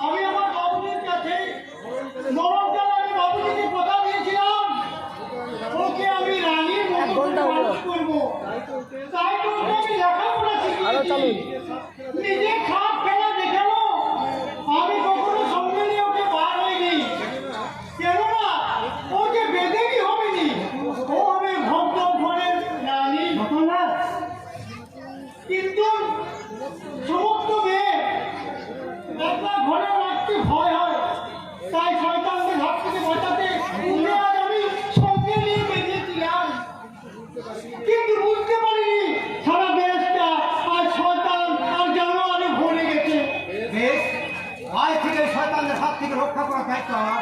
আমি আমার বাবুজির কাছে নরকদালানি বাবুজিকে কথা দিয়েছিলাম, ওকে আমি রানীর মতো মানুষ করবো। তাই তো ওকে আমি লেখাপড়া শিখিয়েছি, নিজে খাপ খেলা দেখালো। আমি কখনো সঙ্গে নিয়ে ওকে বার হয়নি, কেননা ও যে বেদেবী হবেনি, ও হবে ভক্ত ঘরের রানী। কিন্তু সমস্ত মেয়ে একলা ঘরে রাখতে ভয় হয়, তাই শয়তানকে হাত থেকে বাঁচাতে ওকে আজ আমি সঙ্গে নিয়ে বেরিয়েছিলাম। কিন্তু বুঝতে পারিনি সারা দেশটা আর শয়তান আর জানোয়ারে ভরে গেছে। বেশ, আজ থেকে শয়তানদের হাত থেকে রক্ষা করার দায়িত্ব আমার।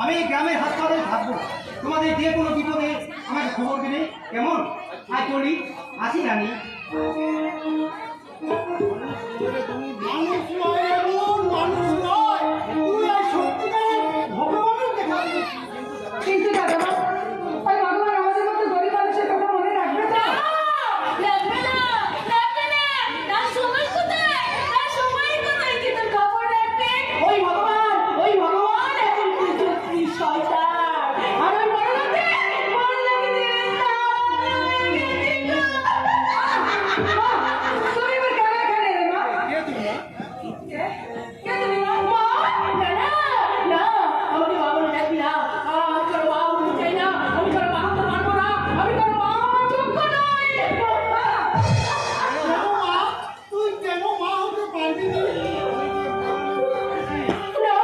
আমি এই গ্রামের হাসপাতালে থাকবো, তোমাদের যে কোনো বিপদে আমাকে খবর দেবে, কেমন? আজ চলি, আসি রানী। মানুষ নয় এমন, মানুষ নয়, তুই আর সত্যিকারের ভগবানের দেখা দিয়েছিস। কিন্তু দাদা ওই ভগবান আমাদের মতো গরিব মানুষের কথা মনে রাখবে তো? লাগবে না, লাগবে না। তার সময় কোথায়? তার সময় কোথায় যে তোর খবর রাখবে? ওই ভগবান এখন কি শয়তান। আর ওই বড় লোকে দিলেন না। তুমি এবার কেন এখানে এলে মা? কে তুমি মা? মা, না, না, না, আমাকে বাবা বলে ডাকবি না। আমি তোর বাবা বলতে চাই না। আমি তোর বাবা হতে পারবো না। আমি তোর বাবা হওয়ার যোগ্য নই। কেন মা, তুই কেন মা হতে পারবি না? না,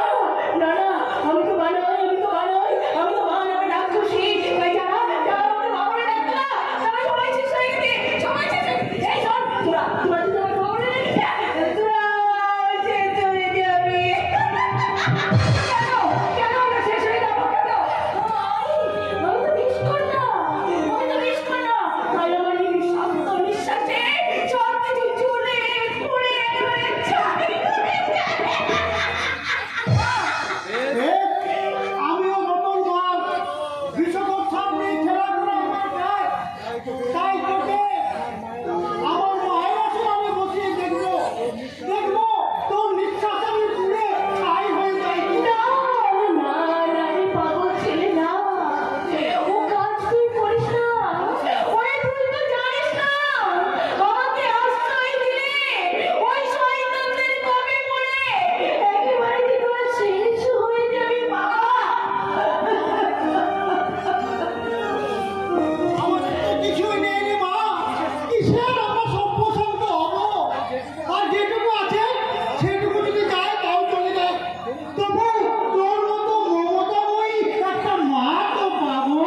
না, না, আমি তো বানাই, আমি তো বানাই, আমি তো বানাই রাক্ষসী। তাই যারা আমাকে বাবা বলে ডাকবে না, তারা সবাই শেষ হয়ে গেছে, সবাই শেষ হয়ে গেছে। এই শোন, তোরা যদি আমাকে বাবা বলে ডাকিস, তোরা শেষ হয়ে যাবি। কেন আমরা শেষ হয়ে যাবো কেন? আমি তো বিষ করলাম, আমি তো বিষ করলাম। তাই আমার এই শান্ত নিঃশ্বাসে সব কিছু চুলে পুড়ে একেবারে ছাই হয়ে যায়। আমিও নতুন মাল বিশ্বকপ সামনে খেলাধুলা আমার কাজ, তাই তোকে আমার মায়ের আসলে আমি বসিয়ে দেখবো তোর নিঃশ্বাস আমি পুড়ে ছাই হয়ে যাই কিনা। না, না, আমি পাগল ছেলে না। ও কাজ তুই করিস না। ওরে তুই তো জানিস না। আমাকে আশ্রয় দিলে ওই শয়তানদের কবে পড়ে একেবারে যে তোরা শেষ হয়ে যাবি বাবা। আমাদের তো কিছুই নেই রে মা, কিসের আমরা সম্প্রসারিত হবো? আর যেটুকু আছে সেটুকু যদি যায় তাও চলে যায়, তবু তোর মতো মমতাময়ী একটা মা তো পাবো।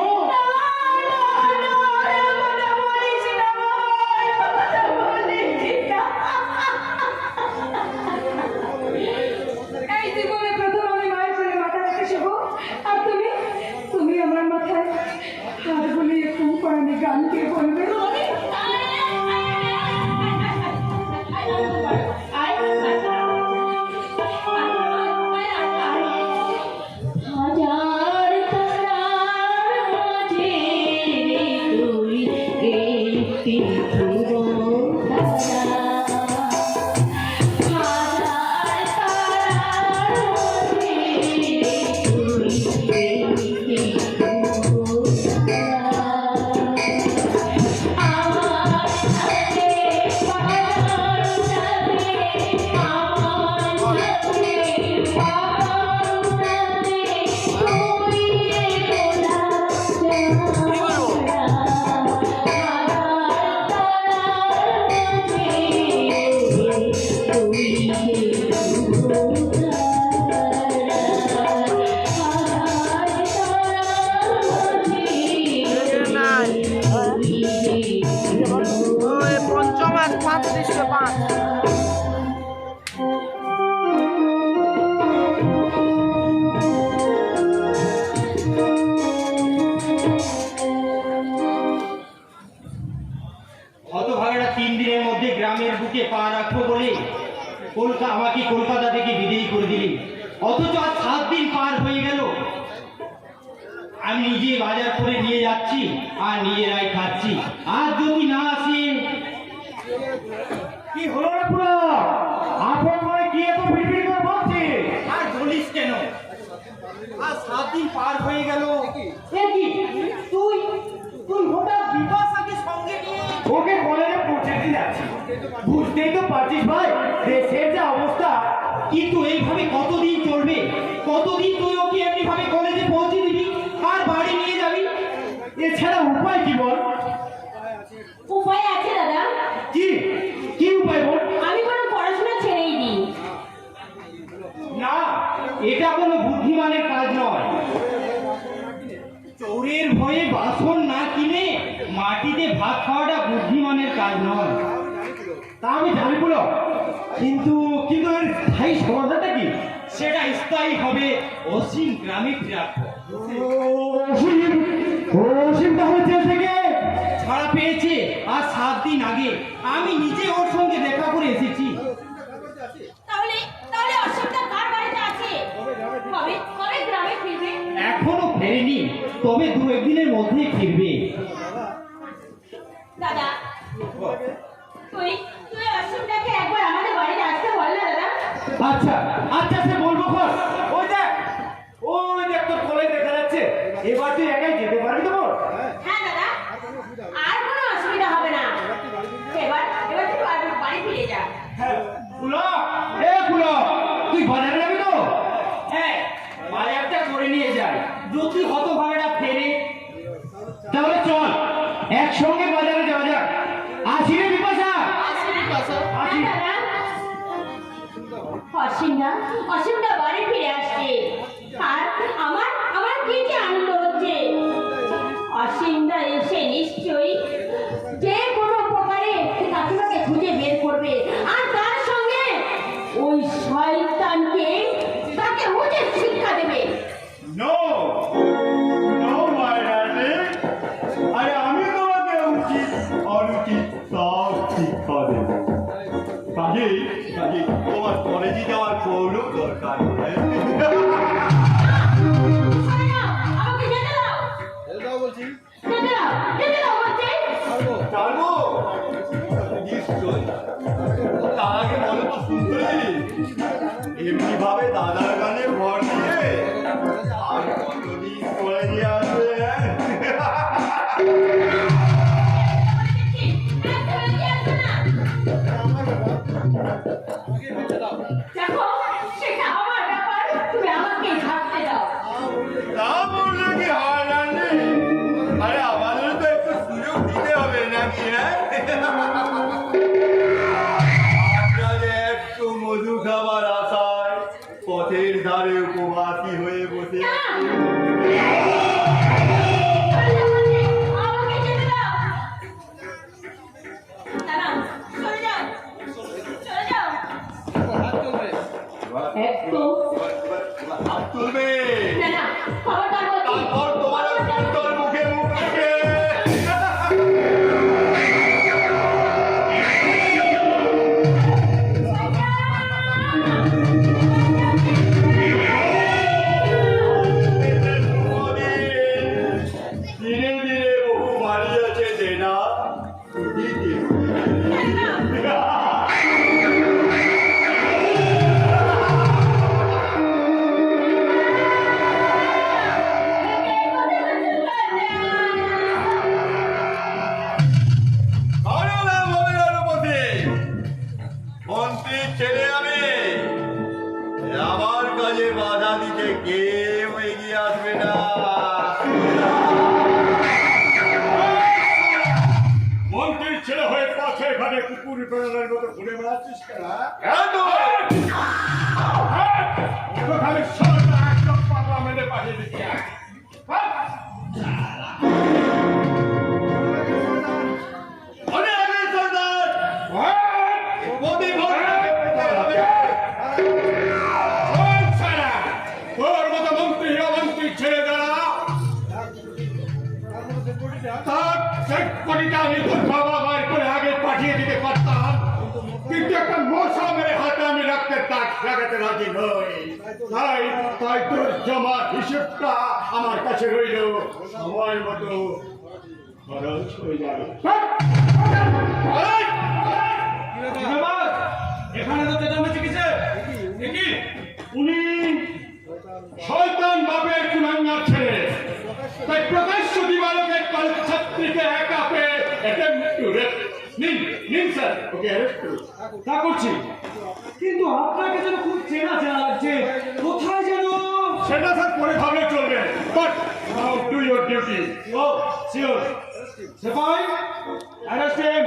এই জীবনে প্রথম আমি মায়ের কোলে মাথা রেখে শোবো, আর তুমি আমার মাথায় হাত বুলিয়ে একটু কোরআনে গান কে বলবে? হাজার তারার মাঝে তুই একটি ধ্রুব তারা। হাজার তারার মাঝে তুই একটি ধ্রুব তারা। আমার সাথে পাহাড় যাবে, আমার সাথে পাহাড় যাবে, তুই এগোলা যারা। হাজার তারার মাঝে তুই এগোলা যারা। হাজার তারার মাঝে পঞ্চম 35-5 হতভাগেরা 3 দিনের মধ্যে গ্রামের বুকে পা রাখবো বলে আমাকে কলকাতা থেকে বিদেয়ী করে দিলি, অথচ আজ 7 দিন পার হয়ে গেল। আমি নিজে বাজার করে নিয়ে যাচ্ছি আর নিজেরাই খাচ্ছি, আর যদি না আসে কি হলো রে পুরো? আপন করে কি এত বিড়বিড় করে বলছিস? আর বলিস কেন, আর 7 দিন পার হয়ে গেল। এ কি তুই তুই হঠাৎ বিপাশাকে সঙ্গে নিয়ে ওকে কলেজে পৌঁছে দিয়ে যাচ্ছি। বুঝতেই তো পারছিস ভাই, দেশের যে অবস্থা। কিন্তু এইভাবে কতদিন চলবে? কতদিন তুই ওকে এমনি ভাবে কলেজে পৌঁছে দিবি আর বাড়ি নিয়ে যাবি? এছাড়া উপায় কি বল? উপায় আছে দাদা, কি কি উপায় বল? আমি কোনো পড়াশোনা ছেড়েই দিই। না, এটা কোনো বুদ্ধিমানের কাজ নয়। চোরের ভয়ে বাসন না কিনে মাটিতে ভাত খাওয়াটা বুদ্ধিমানের কাজ নয়। তা আমি জানি বলো, কিন্তু কিন্তু এর স্থায়ী সমাধানটা কি? সেটা স্থায়ী হবে অসীম গ্রামে ফেরার পর। অসীম অসীম তাহলে জেল থেকে ছাড়া পেয়েছে আর 7 দিন আগে। আমি নিজে ওর সঙ্গে দেখা করে এসেছি। তাহলে তাহলে অসুবিধা কার বাড়িতে আছে? কবে কবে গ্রামে ফিরবে? এখনো ফেরেনি, তবে 2-1 দিনের মধ্যেই ফিরবে। দাদা, তুই তুই অসুবিধাকে একবার আমাদের বাড়িতে আসতে বল না দাদা। আচ্ছা আচ্ছা সে বলবো কর। ওই দেখ তোর কলেজ দেখা যাচ্ছে। এবার তুই একাই যেতে পারবি তো বল? হ্যাঁ দাদা, আর কোনো অসুবিধা হবে না। এবার এবার তুই বাড়ি ফিরে যা। হ্যাঁ ফুলো, এ ফুলো, তুই বাজারে যাবি তো? হ্যাঁ, বাজারটা করে নিয়ে যায়। যদি হতভাগাটা ফেরে তাহলে চল একসঙ্গে বাজারে যাওয়া যাক। আসি রে বিপাশা। আসি। হ্যাঁ দাদা, অসীমটা বাড়ি ফিরে আসছে আর আমার আমার কি কি আনন্দ হচ্ছে। অসীমটা এসে নিশ্চয়ই যে কোনো প্রকারে কাকিমাকে খুঁজে বের করবে আর তার সঙ্গে ওই শয়তানকে তাকে উচিত শিক্ষা দেবে। নো নো মাই ডার্লিং, আরে আমি তোমাকে উচিত অনুচিত সব শিক্ষা দেব। কাজে তোমার কলেজে যাওয়ার কোনো দরকার নেই। সরে যাও, আমাকে যেতে দাও। যেতে দাও, যেতে দাও বলছি। ছাড়বো নিশ্চয়। তার আগে বলো তো সুন্দরী, এমনি ভাবে দাদার গানে ভর দিয়ে আর কতদিন কলেজে আসবে? দেখো, সেটা আমার ব্যাপার, তুমি আমাকে ভাবতে দাও। তা বললে কি হয় ডার্লিং? আরে আমাদের তো একটু সুযোগ দিতে হবে নাকি? হ্যাঁ, আমরা যে একটু মধু খাবার আশায় পথের ধারে উপবাসী হয়ে বসে না! আছি। আমাকে যেতে দাও। দাঁড়াও, সরে যাও, সরে যাও। একটু হাত তুলবে, না না, খবরদার বলছি। তারপর তোমার সুন্দর মুখে মুখ রেখে ধীরে ধীরে বহু ভারী আছে দেনা মন্ত্রীর ছেলে আমি, আমার কাজে বাধা দিতে কেউ এগিয়ে আসবে না। মন্ত্রীর ছেলে হয়ে পথে ঘাটে কুকুর বেড়ানোর মতো ঘুরে বেড়াচ্ছিস কেন? খালি সরকার একদম পাগলা মেরে পাঠিয়ে দিচ্ছি। কিন্তু একটা মশা মেরে হাতে আমি রাখতে তাক লাগাতে রাজি নই। তাই তোর জমা হিসেবটা আমার কাছে রইল, সময় মতো খরচ হয়ে যাবে। এখানে তো চেঁচামেচি কিছু শয়তান বাপের কুলাঙ্গার ছেলে, তাই প্রকাশ্য দিবালোকের কলেজ ছাত্রীকে একা পেয়ে নিন নিন স্যার, ওকে অ্যারেস্ট করুন। তা করছি, কিন্তু আপনাকে যেন খুব চেনা চেনা লাগছে, কোথায় যেন। সেটা স্যার পরে ভাবলে চলবে, but now do your duty. Oh sure. সেপাই, অ্যারেস্ট হিম।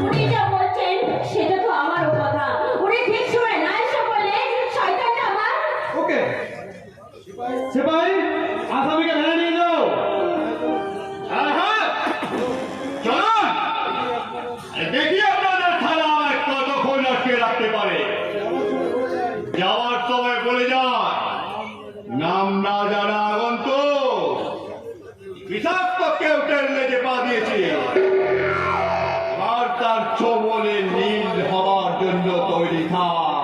উনি যা বলছেন সেটা তো আমারও কথা। উনি ঠিক সময় না এসে বললে শয়তানটা আমার। ওকে সেপাই, আসামিকে ধরে নিয়ে যাও। হ্যাঁ হ্যাঁ চলুন, দেখি আপনাদের থানা আমায় কতক্ষণ আটকে রাখতে পারে। যাওয়ার সময় বলে যান, নাম না জানা আগন্তুক বিষাক্ত কেউটের লেগে পা দিয়েছে, আর তার চোবলে নীল হওয়ার জন্য তৈরি থাক।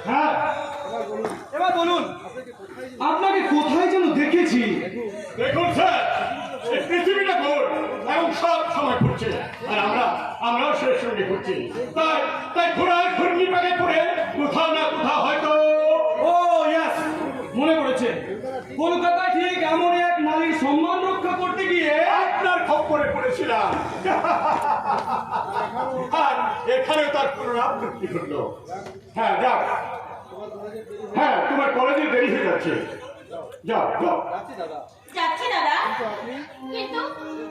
হ্যাঁ, এবার বলুন, আপনাকে কোথায় যেন দেখেছি। দেখুন স্যার, এই পৃথিবীটা ঘোর এবং সব সময় ঘুরছে, আর আমরাও শেষ সঙ্গে ঘুরছি। তাই ঘোড়ার ঘূর্ণি পাকে পড়ে কোথাও না কোথাও হয়তো। ও ইয়েস, মনে পড়েছে। কলকাতায় ঠিক এমন এক নারীর সম্মান রক্ষা করতে গিয়ে আপনার খপ্পরে পড়েছিলাম, আর এখানেও তার পুনরাবৃত্তি ঘটলো। হ্যাঁ যাও, হ্যাঁ তোমার কলেজে দেরি হয়ে যাচ্ছে, যাও যাও। যাচ্ছি দাদা, কিন্তু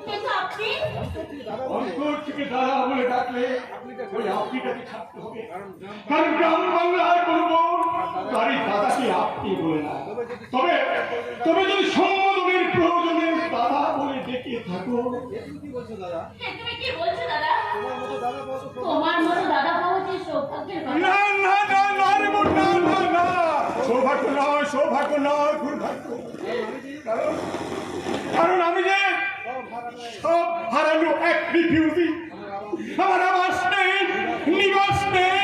কিন্তু আপনি অন্তর থেকে দাদা বলে ডাকলে ওই আপনিটাকে ছাড়তে হবে, কারণ গ্রাম বাংলার বলবো তারই দাদাকে আপনি বলে না। তবে তবে যদি সম্বোধনের প্রয়োজনে দাদা বলে ডেকে থাকো। তুমি কি বলছো দাদা? তোমার মতো দাদা পাওয়া যে সৌভাগ্যের কথা। না না না না রে বোন, না না না, সৌভাগ্য নয়, সৌভাগ্য নয়, দুর্ভাগ্য। কারণ আমি যে সব হারানো এক রিফিউজি, আমার আবাস নেই, নিবাস নেই,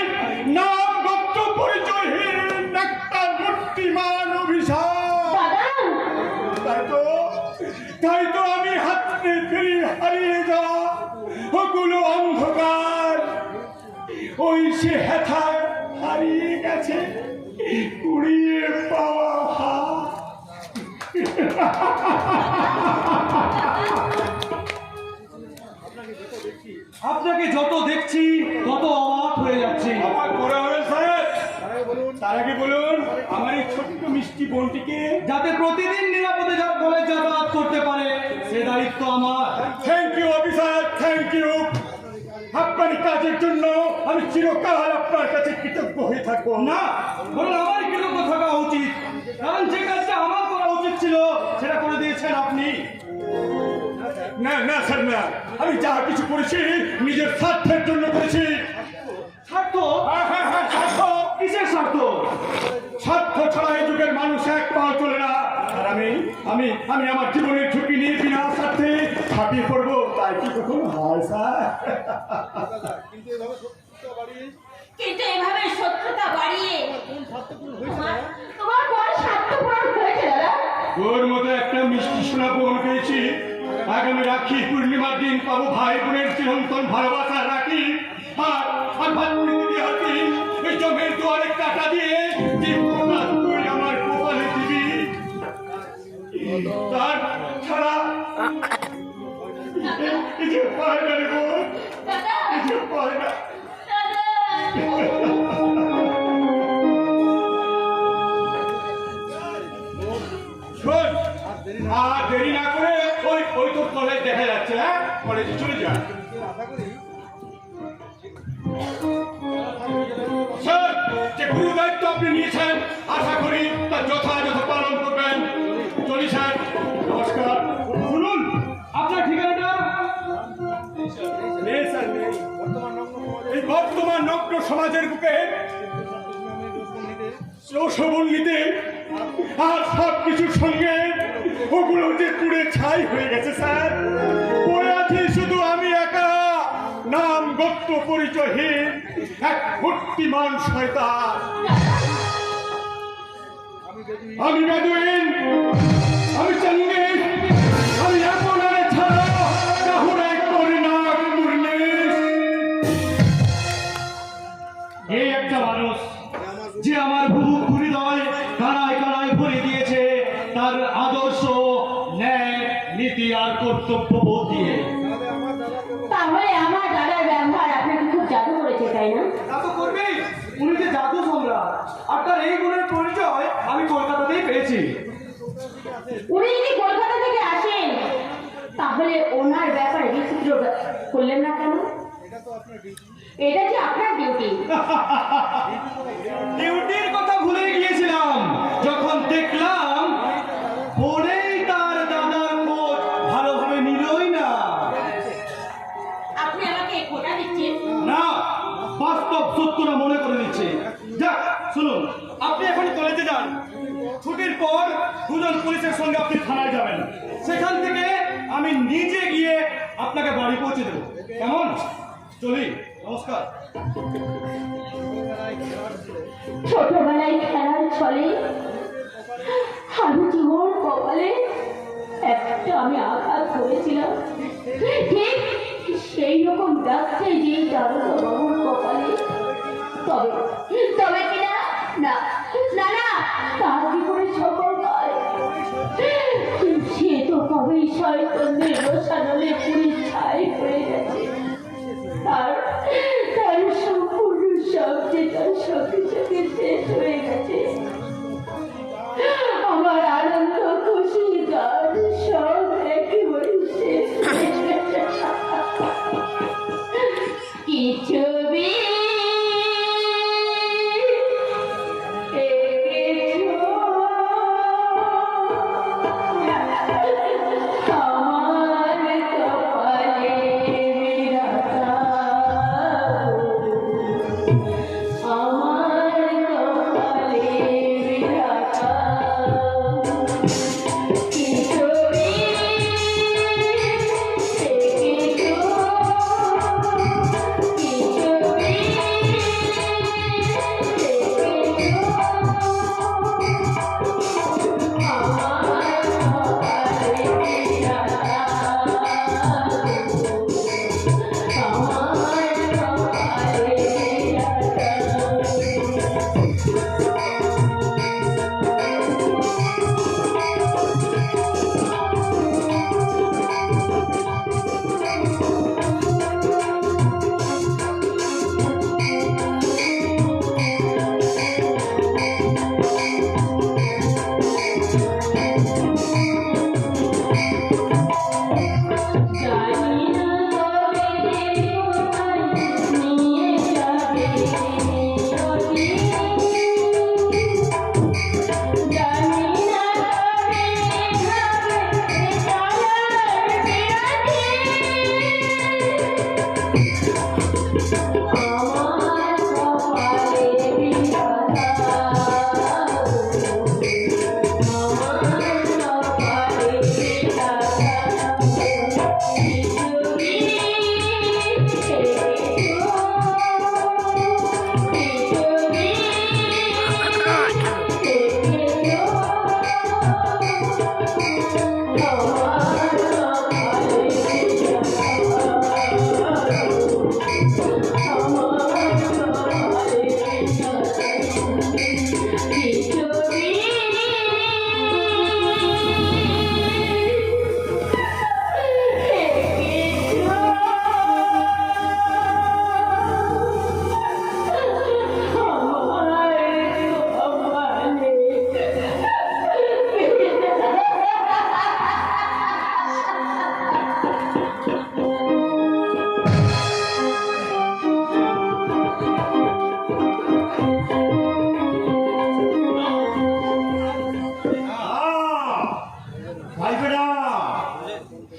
নাম গোত্র পরিচয়হীন একটা মূর্তিমান অভিশাপ। তাই তো আমি হাতে ফিরে হারিয়ে যাওয়া ওগুলো অন্ধকার, ওই সে হেথায় হারিয়ে গেছে কুড়িয়ে পাওয়া হাত। আপনাকে যত দেখছি তত অবাক হয়ে যাচ্ছি। আমার করে হবে স্যার, তার আগে বলুন আমার এই ছোট্ট মিষ্টি বোনটিকে যাতে প্রতিদিন নিরাপদে কলেজ যাতায়াত করতে পারে সে দায়িত্ব আমার। Thank you officer, thank you. আপনার কাজের জন্য আমি চিরকাল আপনার কাছে কৃতজ্ঞ হয়ে থাকবো। না, বরং আমার কৃতজ্ঞ থাকা উচিত, কারণ যে কাজটা আমার করা উচিত ছিল সেটা করে দিয়েছেন আপনি। না না স্যার না, আমি যা কিছু করেছি নিজের স্বার্থের জন্য করেছি। স্বার্থ? হ্যাঁ হ্যাঁ হ্যাঁ, স্বার্থ। কিসের স্বার্থ? স্বার্থ ছাড়া এই যুগের মানুষ এক পাও চলে না। আর আমি আমার জীবনের ঝুঁকি নিয়ে বিনা স্বার্থে ঝাঁপিয়ে পড়বো, তাই কি কখনো হয় স্যার? কিন্তু এভাবে শত্রুতা বাড়িয়ে তোমার কোন স্বার্থ পূরণ হয়েছে দাদা? তোর মতো একটা মিষ্টি সোনা বোন পেয়েছি, আগামী রাখি পূর্ণিমার দিন পাবো ভাই বোনের চিরন্তন ভালোবাসা রাখি। আর ভাতৃ হাতি এই জমের দুয়ারে কাটা দিয়ে তুই আমার কপালে দিবি। তার ছাড়া কিছু পায় না রে বোন, দাদা কিছু পায় না। দাদা শোন, আর দেরি না করে ওই তোর কলেজ দেখা যাচ্ছে, হ্যাঁ কলেজে চলে যা। স্যার, যে গুরু দায়িত্ব আপনি নিয়েছেন আশা করি তার যথাযথ পালন করবেন। চলি স্যার, নমস্কার। শুনুন, আপনার ঠিকানাটা? নেই স্যার, নেই। এই বর্তমান নগ্ন সমাজের বুকে সবল নিতে আর সব কিছুর সঙ্গে ওগুলো যে পুড়ে ছাই হয়ে গেছে স্যার। পড়ে আছি শুধু আমি একা, নাম গোত্র পরিচয়হীন এক মূর্তিমান শয়তান। আমি বেদুইন, আমি চঙ্গিস, আমি আপনারে ছাড়া কাহুরে করে নীতি আর কর্তব্য বোধ দিয়ে। তাহলে আমার দাদার ব্যবহার আপনাকে খুব জাদু করেছে, তাই না? তা তো করবেই, উনি যে জাদু সম্রাট, আর তার এই গুণের পরিচয় আমি কলকাতাতেই পেয়েছি। উনি যদি কলকাতা থেকে আসেন তাহলে ওনার ব্যাপারে বিচিত্র করলেন না কেন? এটা যে আপনার ডিউটি। ডিউটির কথা ভুলে গিয়েছিলাম যখন দেখলাম পরেই তার দাদার কোট ভালোভাবে নিলই না। আপনি আমাকে খোটা দিচ্ছেন? না, বাস্তব সত্যটা মনে করে নিচ্ছে। যাক শুনুন, আপনি এখন কলেজে যান, ছুটির পর দুজন পুলিশের সঙ্গে আপনি থানায় যাবেন, সেখান থেকে আমি নিজে গিয়ে আপনাকে বাড়ি পৌঁছে দেবো। কেমন? চলি, নমস্কার। ছোটবেলায় খেলার ছলে আমি জীবন কপালে একটা আমি আঘাত করেছিলাম, ঠিক সেই রকম ডাকছে যে দারোগা বাবুর কপালে। তবে তবে কিনা না না না, তার কি করে সফল হয়? সে তো কবেই শয়তানের রোষানলে পুরী ছাই হয়ে গেছে। তার তার সম্পূর্ণ সব যে তার সঙ্গে সঙ্গে শেষ হয়ে গেছে। আমার আনন্দ খুশি গান সব একেবারে শেষ হয়ে গেছে। কিছু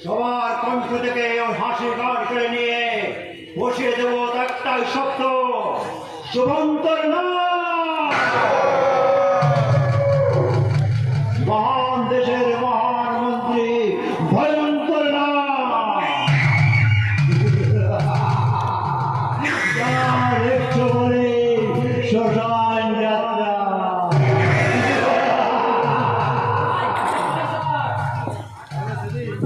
সবার কণ্ঠ থেকে ওই হাসি গান করে নিয়ে বসিয়ে দেবো একটাই শব্দ, শুভঙ্কর না। মহান দেশের মহান মন্ত্রী ভয়ঙ্কর না। দেখছো বলে শ্মশান যাত্রা।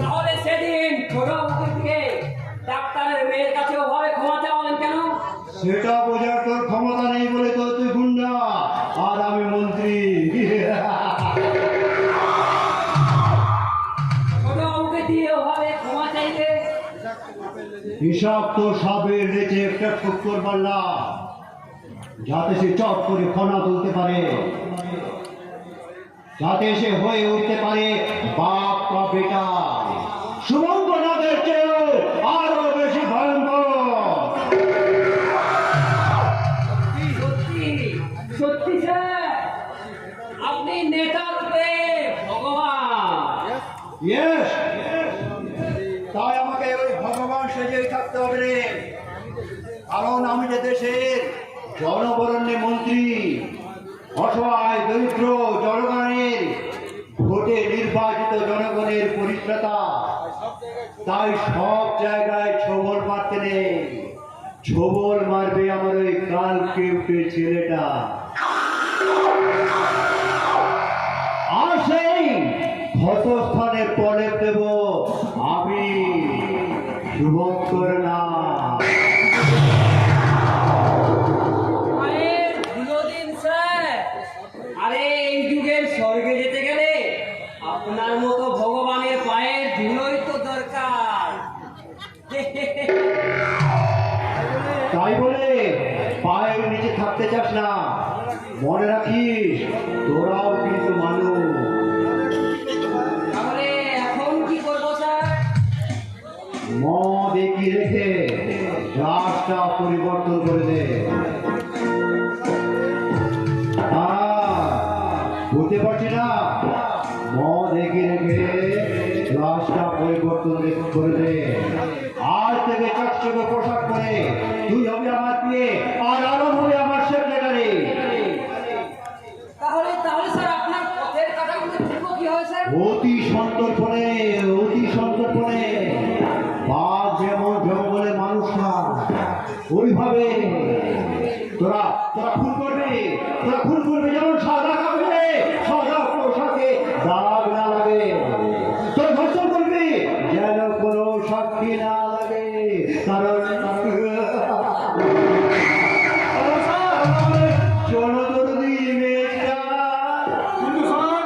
তাহলে সেদিন ছোটবাবুকে দিয়ে ডাক্তারের মেয়ের কাছে ওভাবে ক্ষমা চাওয়ালেন কেন? সেটা বোঝার তোর ক্ষমতা নেই বলে তো তুই গুন্ডা আর আমি মন্ত্রী। ছোটবাবুকে বিষাক্ত সাপের রেচে একটা ঠোক্কর মারলাম যাতে সে চট করে ফনা তুলতে পারে, যাতে সে হয়ে উঠতে পারে বাপ বা বেটা, সুমঙ্গনাদের চেয়েও আরো বেশি ভয়ঙ্কর। সত্যি সত্যি স্যার, আপনি নেতা রূপে ভগবান। ইয়েস, তাই আমাকে ওই ভগবান সেজেই থাকতে হবে রে, কারণ আমি যে দেশের জনবরণ্যে মন্ত্রী, অসহায় দরিদ্র জনগণের ভোটে নির্বাচিত জনগণের পরিত্রাতা, তাই সব জায়গায় ছোবল মারতে নেই। ছোবল মারবে আমার ওই কালকে উঠে ছেলেটা, আর সেই ক্ষতস্থানে পরে দেব আমি, শুভঙ্কর না। পায়ের ধুলো দিন স্যার। আরে এই যুগের স্বর্গে যেতে গেলে আপনার মতো ভগবানের পায়ের ধুলোই তো দরকার। তাই বলে পায়ের নিচে থাকতে চাস না, মনে রাখিস তোরাও কিন্তু মানুষ। তাহলে এখন কি করবো স্যার? মদ এগিয়ে রেখে রাস্তা পরিবর্তন করে দে। বুঝতে পারছি না, মদ এগিয়ে রেখে রাস্তা পরিবর্তন করে দে। আজ থেকে চকচকে পোশাক পরে তুই হবে আমার বিয়ে, আর আরো হবে আমার সেক্রেটারি। তাহলে তাহলে স্যার আপনার পথের কাটাগুলো ঠিক কি হয় স্যার? অতি সন্তর্পণে, অতি সন্তর্পণে। বাঘ যেমন জঙ্গলে মানুষ না, ওইভাবে তোরা তোরা খুন করবি, তোরা খুন করবি যেমন সাদা কাগজে, সাদা পোশাকে দাগ না লাগে। তোরা ধর্ষণ করবি যেন কোনো সাক্ষী না লাগে, কারণ জনদরদি মেয়েটা। কিন্তু স্যার,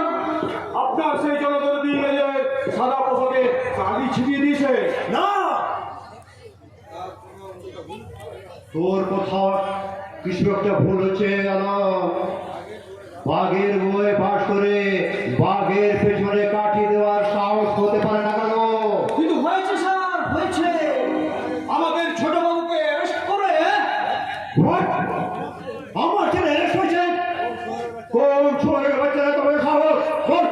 আপনার সেই জনদরদি মেয়ে সাদা পোশাকে কালি ছিটিয়ে দিয়েছে না। তোর কোথাও কিছু একটা ভুল হচ্ছে আলম। বাঘের বয়ে বাস করে বাঘের পেছনে কাঠি দেওয়ার সাহস হতে পারে না কেন? কিন্তু হয়েছে স্যার, হয়েছে। আমাদের ছোট বাবুকে অ্যারেস্ট করে What? আমার ছেলে অ্যারেস্ট হয়েছে? কোন ছোড়ের বাচ্চারা তবে সাহস? বল,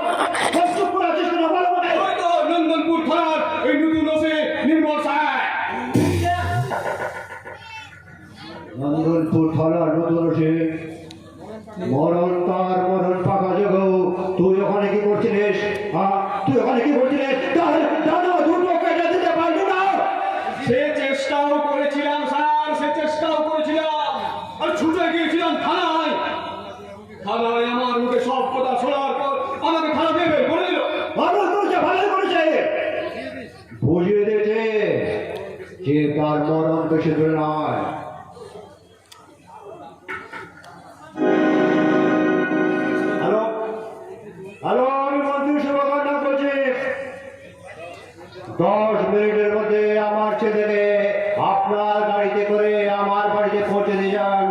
কষ্ট করে আছিস কেন বল আমাকে? হয়তো নন্দনপুর থানার এই নতুন ওসি নির্মল সাহেব। নন্দনপুর থানার নতুন ওসি মরণ তার মরণ পাকা জগৌ, তুই ওখানে কি করছিলিস? তুই ওখানে কি করছিলিস? দাদা দুটো কেটে দিতে পারলি না? সে চেষ্টাও করেছিলাম স্যার, সে চেষ্টাও করেছিলাম, আর ছুটে গিয়েছিলাম থানায়। থানায় আমার মুখে সব কথা শোনার পর আমাকে থানা দিয়ে বের করে দিল। ভালো করেছে, ভালো করেছে, বুঝিয়ে দিয়েছে যে তার মরণ বেশি দূরে নয়। হ্যালো হ্যালো, আমি মন্ত্রী শুভকামনা করছি। 10 মিনিটের মধ্যে আমার ছেলেকে আপনার গাড়িতে করে আমার বাড়িতে পৌঁছে দিয়ে যান।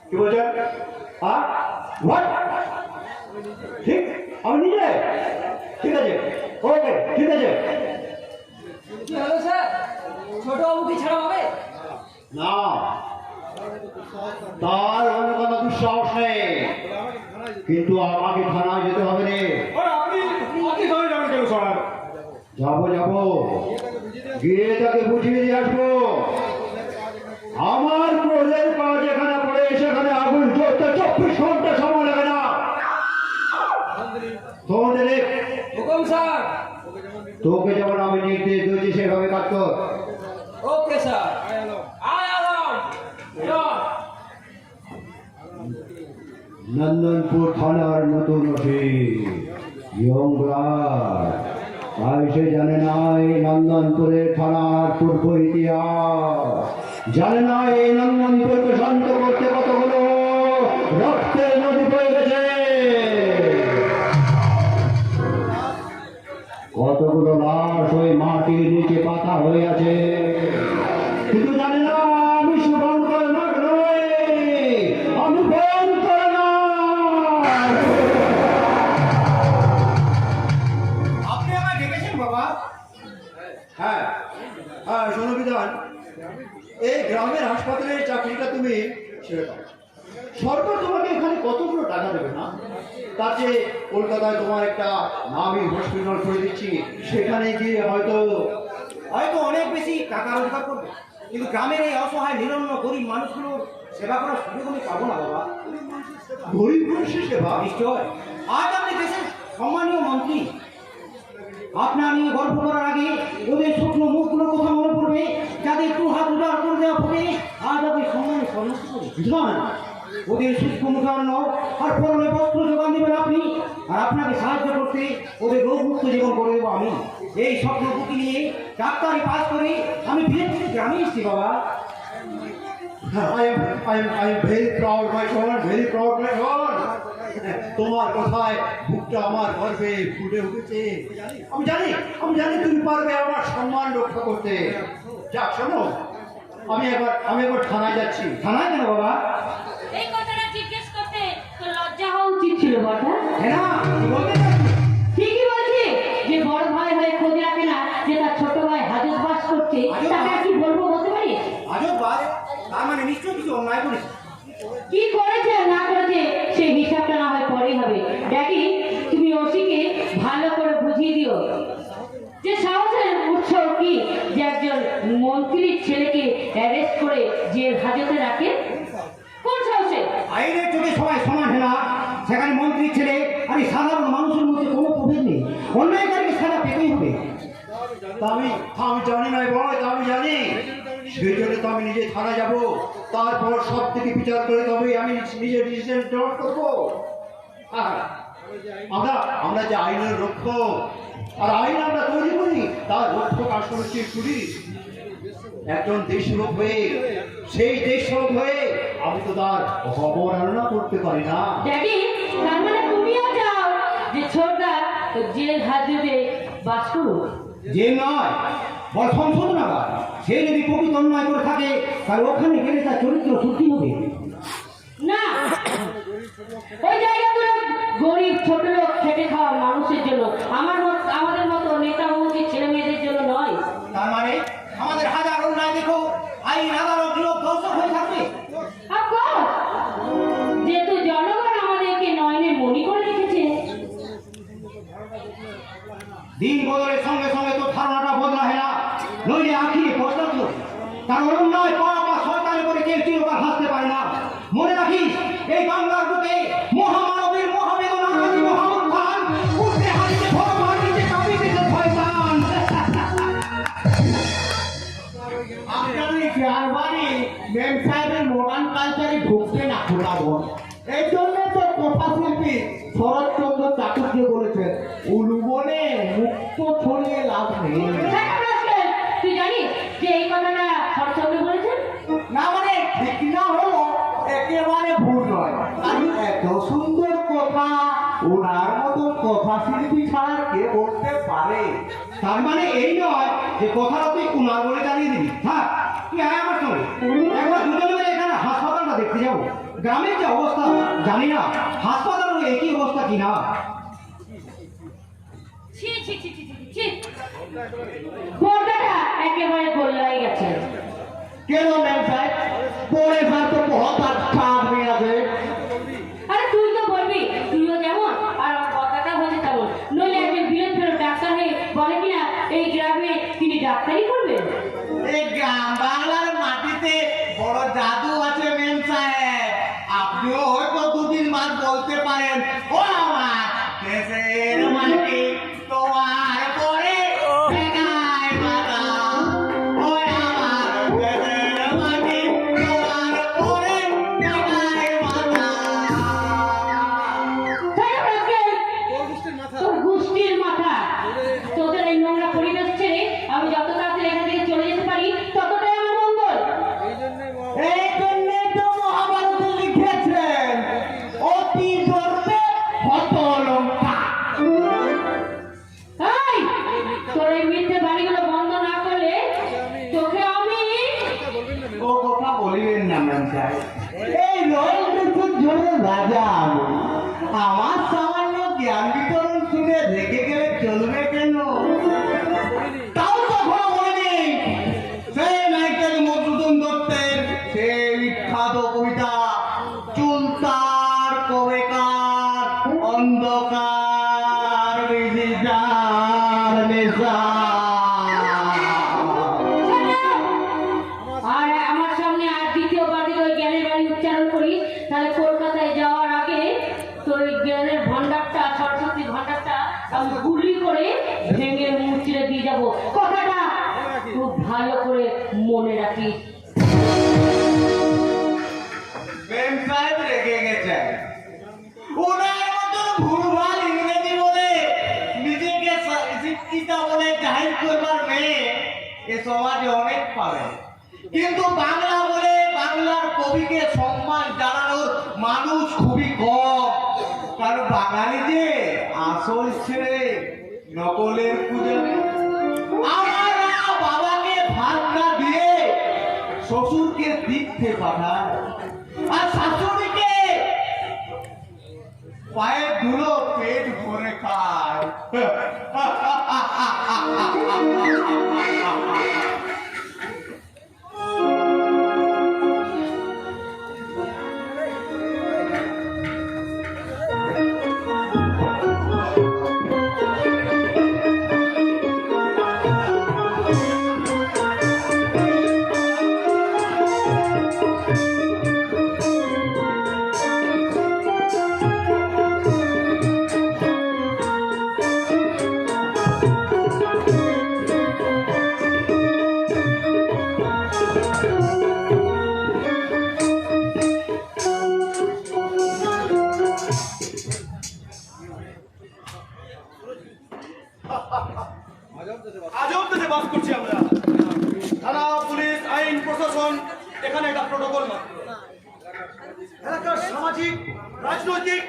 কি বলছেন? What? ঠিক, আমি নিজে? ঠিক আছে, ওকে, ঠিক আছে। কি হলো স্যার? ছোট বাবু কি ছাড়া হবে? না, তার মনে কোনো দুঃসাহস নেই, কিন্তু আমাকে থানায় যেতে হবে রে। আর আপনি থানায় যাবেন কেন স্যার? যাবো যাবো, গিয়ে তাকে বুঝিয়ে দিয়ে আসবো। আমার প্রজের কাজ এখানে পড়ে, সেখানে আগুন জ্বলতে 24 ঘন্টা সময় লাগে না। তোমাদের হুকুম স্যার। তোকে যেমন আমি নির্দেশ দিয়েছি সেভাবে কাজ কর। Okay sir. আয় আলাম। চল। নন্দনপুর থানার নতুন ওসি ইয়ংরাজ, তাই সে জানে না এই নন্দনপুরের থানার পূর্ব ইতিহাস, জানে না এই নন্দনপুরকে শান্ত করতে কতগুলো রক্তের নদী বয়ে গেছে। কতগুলো লাশ ওই মাটির নিচে পাতা হয়ে আছে, কিন্তু জানে না আমি শুভঙ্কর নাগ নই, আমি ভয়ঙ্কর নাগ। আপনি আমায় ডেকেছেন বাবা? হ্যাঁ হ্যাঁ, শোনো বিধান, এই গ্রামের হাসপাতালের চাকরিটা তুমি ছেড়ে দাও। সরকার তোমাকে এখানে কতগুলো টাকা দেবে না, তার চেয়ে কলকাতায় তোমার একটা নামী হসপিটাল করে দিচ্ছি, সেখানে গিয়ে হয়তো অনেক বেশি টাকা রোজগার করবে, কিন্তু গ্রামের এই অসহায় নিরন্ন গরিব মানুষগুলোর সেবা করার সুযোগ আমি পাবো না বাবা। গরিব মানুষের সেবা? নিশ্চয়। আজ আপনি দেশের সম্মানীয় মন্ত্রী, আপনার নিয়ে গল্প করার আগে ওদের শুকনো মুখগুলোর কথা মনে পড়বে, যাদের একটু হাত উদার করে দেওয়া হবে আজ আপনি সম্মানে সম্মুখ করি। বিধান, ওদের শুষ্ক মুখান্ন আর পরনে বস্ত্র যোগান দেবেন আপনি, আর আপনাকে সাহায্য করতে ওদের রোগমুক্ত জীবন করে দেবো আমি। এই স্বপ্নপুতি নিয়ে ডাক্তারি পাস করে আমি ধীরে ধীরে গ্রামে এসেছি বাবা। I am very proud, my son, very proud, my son. তোমার কথায় বুকটা আমার গর্বে ফুটে উঠেছে। আমি জানি তুমি পারবে আমার সম্মান রক্ষা করতে। যাক শোনো, আমি একবার থানায় যাচ্ছি। থানায় কেন বাবা? এই কথাটা জিজ্ঞেস করতে তো লজ্জা হওয়া উচিত ছিল বটে। হ্যাঁ না, কি বলতে চাচ্ছি? ঠিকই বলছি, যে বড় ভাই হয়ে খোঁজ রাখে না যে তার ছোট ভাই হাজত বাস করছে, তাকে আর কি বলবো বলতে পারি? আজব বাস, তার মানে নিশ্চয়ই কিছু অন্যায় করেছে। কি করেছে না করেছে সেই হিসাবটা না হয় পরেই হবে। দেখি তুমি ওসিকে ভালো করে বুঝিয়ে দিও যে সাহসের উৎস কি যে একজন মন্ত্রীর ছেলেকে অ্যারেস্ট করে জেল হাজতে রাখে। কোন সাহসে? আইনের চোখে সবাই সমান হেনা, সেখানে মন্ত্রীর ছেলে আর এই সাধারণ মানুষের মধ্যে কোনো প্রভেদ নেই, অন্যায়কারীকে সাজা পেতেই হবে। তা আমি জানি না বয়, তা আমি জানি, সেই জন্য তো আমি নিজে থানা যাব, তারপর সব থেকে বিচার করে তবে আমি নিজের ডিসিশন গ্রহণ করবো। আমরা যে আইনের রক্ষক, আর আইন আমরা তৈরি করি, তার রক্ষক আসলে হচ্ছে পুলিশ। একজন দেশভোগ হয়ে, সেই দেশভোগ হয়ে আমি তো তার অবমাননা করতে পারি না। ড্যাডি, তার মানে তুমিও চাও যে ছোটদা জেল হাজতে বাস করুক? যে নয়, বল সংশোধনাগার। সে যদি প্রকৃত অন্যায় করে থাকে তাহলে ওখানে গেলে তার চরিত্র শুদ্ধি হবে। না, ওই জায়গাগুলো গরিব ছোট লোক খেটে খাওয়া মানুষের জন্য, আমাদের মতো নেতা মন্ত্রীর ছেলে মেয়েদের জন্য নয়। তার মানে আমাদের হাজার অন্যায় দেখো আইন আদালত লোক দর্শক হয়ে থাকবে। অফকোর্স, যেহেতু জনগণ আমাদেরকে নয়নে মনি করে রেখেছে। দিন বদলের সঙ্গে সঙ্গে তো ধারণাটা বদলায় না, নইলে আখিরে পশ্চাৎ লোক তার অন্যায় পাপ বা সরকারের করে কেউ চিরকাল হাসতে পারে না। মনে রাখিস, এই বাংলার বুকে মহামানবের মহাবেদনা আদি মহাউত্থান, উঠতে হারিতে ভগবান নিচে কাঁপিতেছে শয়তান। আপনার এই গ্রামবাড়ি মেম সাহেবের মডার্ন কালচারে ঢুকতে না খোলাবো, এই জন্য তো কথা শিল্পী শরৎচন্দ্র চাটুর্য বলেছেন, উলুবনে মুক্ত ছড়িয়ে লাভ নেই। তুই জানিস যে এই কথাটা শরৎচন্দ্র বলেছেন? না মানে ঠিক না হলো একেবারে ভুল নয়, কারণ এত সুন্দর কথা ওনার মতো কথা শিল্পী ছাড়া কে বলতে পারে? তার মানে এই নয় যে কথাটা তুই উনার বলে চালিয়ে দিবি। হ্যাঁ, তুই আয় আমার সঙ্গে, একবার দুজনে মিলে এখানে হাসপাতালটা দেখতে যাবো। গ্রামের যে অবস্থা জানি না হাসপাতালের একই অবস্থা কিনা। ছি ছি ছি ছি ছি, পর্দাটা একেবারে গোল্লাই গেছে। কেন ম্যাম সাহেব, পরে স্যার তো বহুত আচ্ছা আদমি আছে। আরে তুই তো বলবি তুইও যেমন আর আমার কথাটা হয়েছে তেমন, নইলে একজন বিরোধ ফেরত ডাক্তার হয়ে বলে কিনা এই গ্রামে তিনি ডাক্তারি করবেন। এই গ্রাম বাংলার মাটিতে বড় জাদু আছে ম্যাম সাহেব, আপনিও হয়তো দুদিন মাস বলতে পারেন, ও আমার দেশের মাটি তোমার পরে ঠেকায় মাথা, ও আমার দেশের মাটি তোমার পরে ঠেকায় মাথা। তোর গোষ্ঠীর মাথা, তোদের এই নোংরা পরিবেশ ছেড়ে আমি যত তাড়াতাড়ি এখান থেকে চলে যেতে পারি ততটাই আমার মঙ্গল। এই জন্যে তো মহাভারতে লিখেছেন, অতি জোর আমার নেশা। আর আমার সামনে আর দ্বিতীয়বার যদি ওই জ্ঞানের বাণী উচ্চারণ করি তাহলে কলকাতায় যাওয়ার আগে তোর ওই জ্ঞানের ভান্ডারটা, সরস্বতী ভান্ডারটা আমি গুলি করে ভেঙে মুচড়ে দিয়ে যাবো। কথাটা খুব ভালো করে মনে রাখিস। প্রেম সাহেব রেগে গেছে। ওনার মতো ভুলভাল ইংরেজি বলে নিজেকে শিক্ষিত বলে জাহির করবার মেয়ে এ সমাজে অনেক পাবে, কিন্তু বাংলা বলে বাংলার কবিকে সম্মান জানানোর মানুষ খুবই কম। কারণ বাঙালি যে আসল ছেড়ে নকলের পূজারি। আমার বাবাকে ভাত না দিয়ে শ্বশুরকে দিতে পাঠায়, আর শাশুড়িকে পায়ের ধুলো পেট ভরে খায়। আজব দেশে বাস করছি আমরা। থানা, পুলিশ, আইন প্রশাসন এখানে একটা প্রোটোকল মাত্র। এলাকার সামাজিক, রাজনৈতিক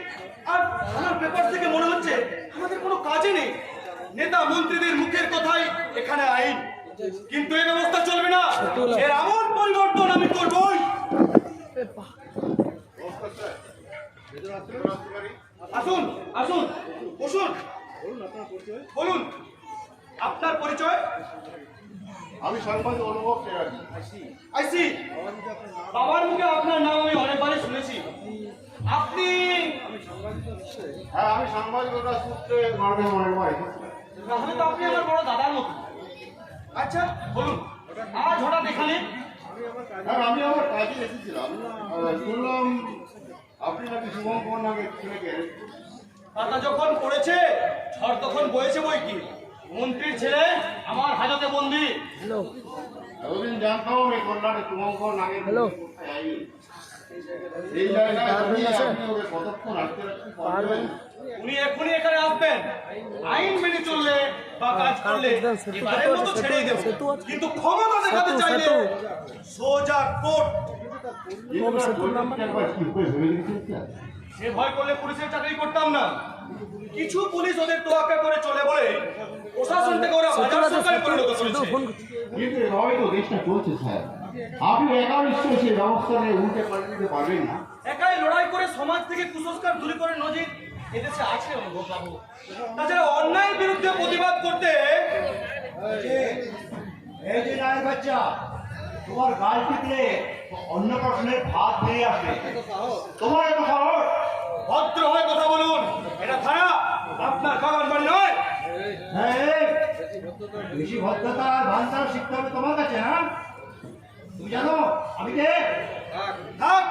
আর থানার পেপার থেকে মনে হচ্ছে আমাদের কোনো কাজে নেই। নেতা মন্ত্রীদের মুখের কথাই এখানে আইন, কিন্তু এই ব্যবস্থা চলবে না। এর এমন পরিবর্তন আমি করবই। আসুন আসুন, বসুন, বলুন আপনার পরিচয়। আমি সাংবাদিক অনুভব আইসি, বাবার মুখে আপনার নাম আমি অনেকবারই শুনেছি। আপনি? হ্যাঁ, আমি সাংবাদিকতা সূত্রে মার্গে অনেকবার এসেছি। তাহলে তো আপনি আমার বড় দাদার মতো। আচ্ছা বলুন, আজ হঠাৎ এখানে? হ্যাঁ, আমি আমার কাজে এসেছিলাম। শুনলাম আপনি নাকি শুভঙ্কর নামে ছেলেকে arrest করেছেন। পাতা যখন পড়েছে ঝড় তখন বয়েছে বই কি। মন্ত্রীর ছেলে আমার হাজতে বন্দি। এতদিন জানতাম এই কল্যাণে শুভঙ্কর নামে কোথায় আইনি। এই জায়গায় দাঁড়িয়ে আপনি ওকে কতক্ষণ আটকে রাখতে পারবেন? উনি এখনই এখানে আসবেন। আইন মেনে চললে বা কাজ করলে এবারের মতো ছেড়েই দেব, কিন্তু ক্ষমতা দেখাতে চাইলে সোজা কোর্ট। সে ভয় করলে পুলিশের চাকরি করতাম না। কিছু পুলিশ ওদের তোয়াক্কা করে চলে বলে প্রশাসন থেকে ওরা হাজার সরকারে পরিণত করেছে। কিন্তু এভাবেই তো দেশটা চলছে স্যার। আপনি একা নিশ্চয়ই সেই ব্যবস্থা নিয়ে উল্টে পাল্টে দিতে পারবেন না। একাই লড়াই করে সমাজ থেকে কুসংস্কার দূর করে নজির এদেশে আছে অনুভব বাবু। তাছাড়া অন্যায়ের বিরুদ্ধে প্রতিবাদ করতে এই যে রায় বাচ্চা, তোমার গাল টিপলে অন্য প্রশ্নের ভাত নিয়ে আসে। তোমার এত সাহস? ভদ্র হয়ে কথা বলুন। এটা থানা, আপনার বাগান বাড়ি নয়। হ্যাঁ, বেশি ভদ্রতা আর ভান্তার শিখতে হবে তোমার কাছে। হ্যাঁ, তুমি জানো আমি কে? থাক,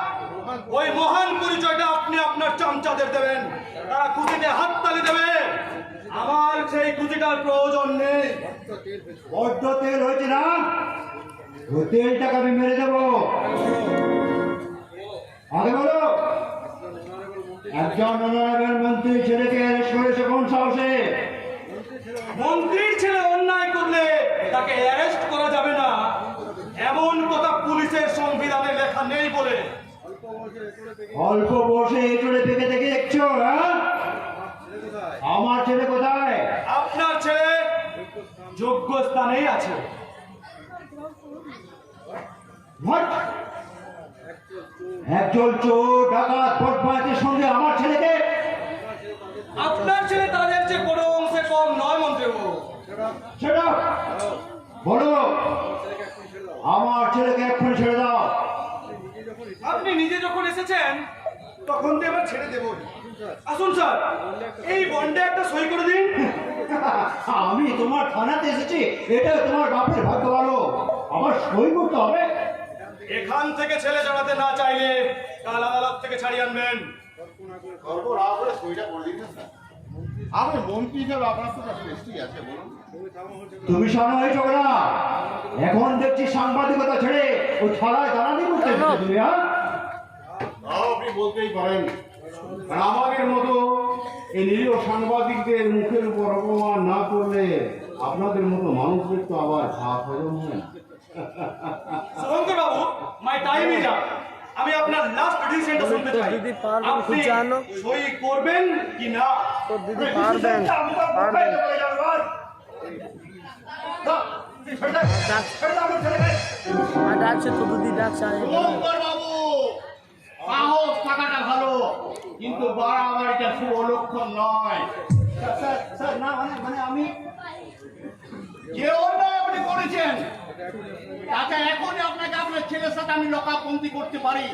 ওই মহান পরিচয়টা আপনি আপনার চামচাদের দেবেন, তারা খুশিতে হাততালি দেবে। আমার সেই খুশিটার প্রয়োজন নেই। বড্ড তেল হয়েছে না, ওই তেলটাকে আমি মেরে দেবো। আগে বলো, একজন অনারেবল মন্ত্রী ছেলেকে অ্যারেস্ট করেছে কোন সাহসে? মন্ত্রীর ছেলে অন্যায় করলে তাকে অ্যারেস্ট করা যাবে না, এমন কথা পুলিশের সংবিধানে লেখা নেই বলে। অল্প বসে এটুরে পেকে দেখে দেখছো? হ্যাঁ, আমার ছেলে কোথায়? আপনার ছেলে যোগ্য স্থানেই আছে। What? একজন চোর ডাকাত বদমাইশের সঙ্গে আমার ছেলেকে? আপনার ছেলে তাদের চেয়ে কোনো অংশে কম নয় মন্ত্রীবাবু। সেটা বলো, আমার ছেলেকে এক্ষুনি ছেড়ে দাও। আপনি নিজে যখন এসেছেন তখন তো এবার ছেড়ে দেব। আসুন স্যার, এই বন্ডে একটা সই করে দিন। আমি তোমার থানাতে এসেছি, এটা তোমার বাপের ভাগ্য ভালো। আমার সই করতে হবে। এখান থেকে ছেলে ছাড়াতে না চাইলে কাল আদালত থেকে ছাড়িয়ে আনবেন। গল্প না করে সইটা করে দিন না স্যার। আপনি মন্ত্রী হিসাবে আপনার তো প্রেস্টিজ আছে, বলুন। তুমি শোনো হয়েছো না, এখন দেখছি সাংবাদিকতা ছেড়ে ওই থানায় দাঁড়ানি করতে এসেছো তুমি, হ্যাঁ? তাও আপনি বলতেই পারেন। আর আমাদের মতো এই নিরীহ সাংবাদিকদের মুখের উপর অপমান না করলে আপনাদের মতো মানুষদের তো আবার ভাব হজম হয় না। শুভঙ্কর বাবু, মাই টাইম ইজ আপ। আমি আপনার লাস্ট ডিসিশনটা শুনতে চাই। দিদি পারবেন, আপনি খুব জানো। সই করবেন কি না? তোর দিদি পারবেন, পারবেন। আর ডাকছে তো দিদি ডাকছে। শুভঙ্কর বাবু, সাহস থাকাটা ভালো, কিন্তু বাড়াবাড়িটা শুভ লক্ষণ নয়। স্যার না মানে আমি যে অন্যায় আপনি করেছেন তাতে এখনই আপনাকে আপনার ছেলের সাথে আমি লকাপবন্দি করতে পারি।